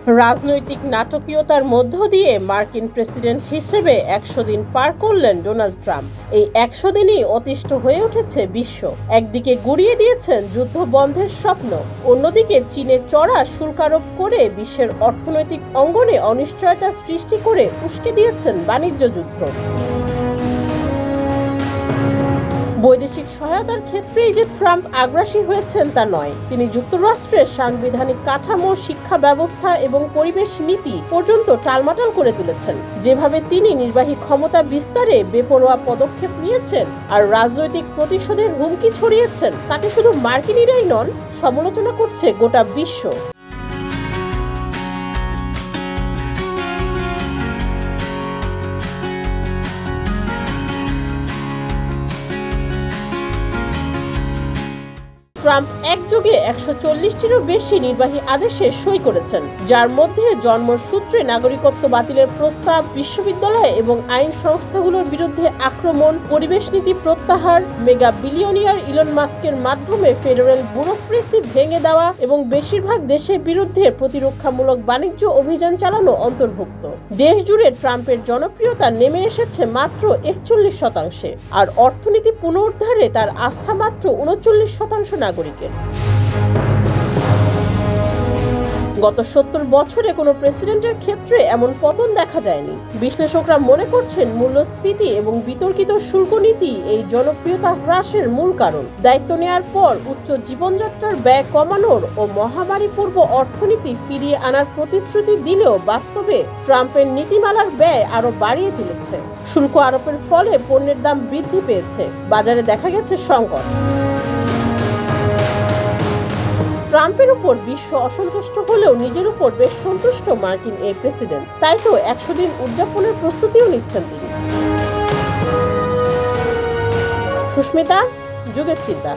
রাজনৈতিক নাটকীয়তার মধ্য দিয়ে মার্কিন প্রেসিডেন্ট হিসেবে 100 দিন পার করলেন ডোনাল্ড ট্রাম্প। এই 100 দিনই অতিষ্ঠ হয়ে উঠেছে বিশ্ব। একদিকে গুড়িয়ে দিয়েছেন যুদ্ধ বন্ধের স্বপ্ন, অন্যদিকে চীনে চড়া শুল্ক আরোপ করে বিশ্বের অর্থনৈতিক অঙ্গনে অনিশ্চয়তা সৃষ্টি করে উস্কে দিয়েছেন বাণিজ্য যুদ্ধ। বৈদেশিক সহায়তার ক্ষেত্রেই যে ট্রাম্প আগ্রাসী হয়েছেন তা নয়, তিনি যুক্তরাষ্ট্রের সাংবিধানিক কাঠামো, শিক্ষা ব্যবস্থা এবং পরিবেশ নীতি পর্যন্ত টালমাটাল করে তুলেছেন। যেভাবে তিনি নির্বাহী ক্ষমতা বিস্তারে বেপরোয়া পদক্ষেপ নিয়েছেন আর রাজনৈতিক প্রতিশোধের হুমকি ছড়িয়েছেন, তাকে শুধু মার্কিনিরাই নন, সমালোচনা করছে গোটা বিশ্ব। ট্রাম্প একযোগে 140টিরও বেশি নির্বাহী আদেশে সই করেছেন, যার মধ্যে জন্মসূত্রে নাগরিকত্ব বাতিলের প্রস্তাব, বিশ্ববিদ্যালয় এবং আইন সংস্থাগুলোর বিরুদ্ধে আক্রমণ, পরিবেশ নীতি প্রত্যাহার, মেগা বিলিয়নিয়ার ইলন মাস্কের মাধ্যমে ফেডারেল ব্যুরোক্রেসি ভেঙে দেওয়া এবং বেশিরভাগ দেশের বিরুদ্ধে প্রতিরক্ষামূলক বাণিজ্য অভিযান চালানো অন্তর্ভুক্ত। দেশ জুড়ে ট্রাম্পের জনপ্রিয়তা নেমে এসেছে মাত্র 41%, আর অর্থনীতি পুনরুদ্ধারে তার আস্থা মাত্র 39% নাগরিকের। গত 70 বছরে কোনো প্রেসিডেন্টের ক্ষেত্রে এমন পতন দেখা যায়নি। বিশ্লেষকরা মনে করছেন মূল্যস্ফীতি এবং বিতর্কিত শুল্ক নীতি এই জনপ্রিয়তা হ্রাসের মূল কারণ। দায়িত্ব নেয়ার পর উচ্চ জীবনযাত্রার ব্যয় কমানোর ও মহামারী পূর্ব অর্থনীতি ফিরিয়ে আনার প্রতিশ্রুতি দিলেও বাস্তবে ট্রাম্পের নীতিমালার ব্যয় আরো বাড়িয়ে তুলেছে। শুল্ক আরোপের ফলে পণ্যের দাম বৃদ্ধি পেয়েছে, বাজারে দেখা গেছে সংকট। ট্রাম্পের উপর বিশ্ব অসন্তুষ্ট হলেও নিজের উপর বেশ সন্তুষ্ট মার্কিন এই প্রেসিডেন্ট। তাই তো 100 দিন উদযাপনের প্রস্তুতিও নিচ্ছেন তিনি। সুস্মিতা, যুগের চিন্তা।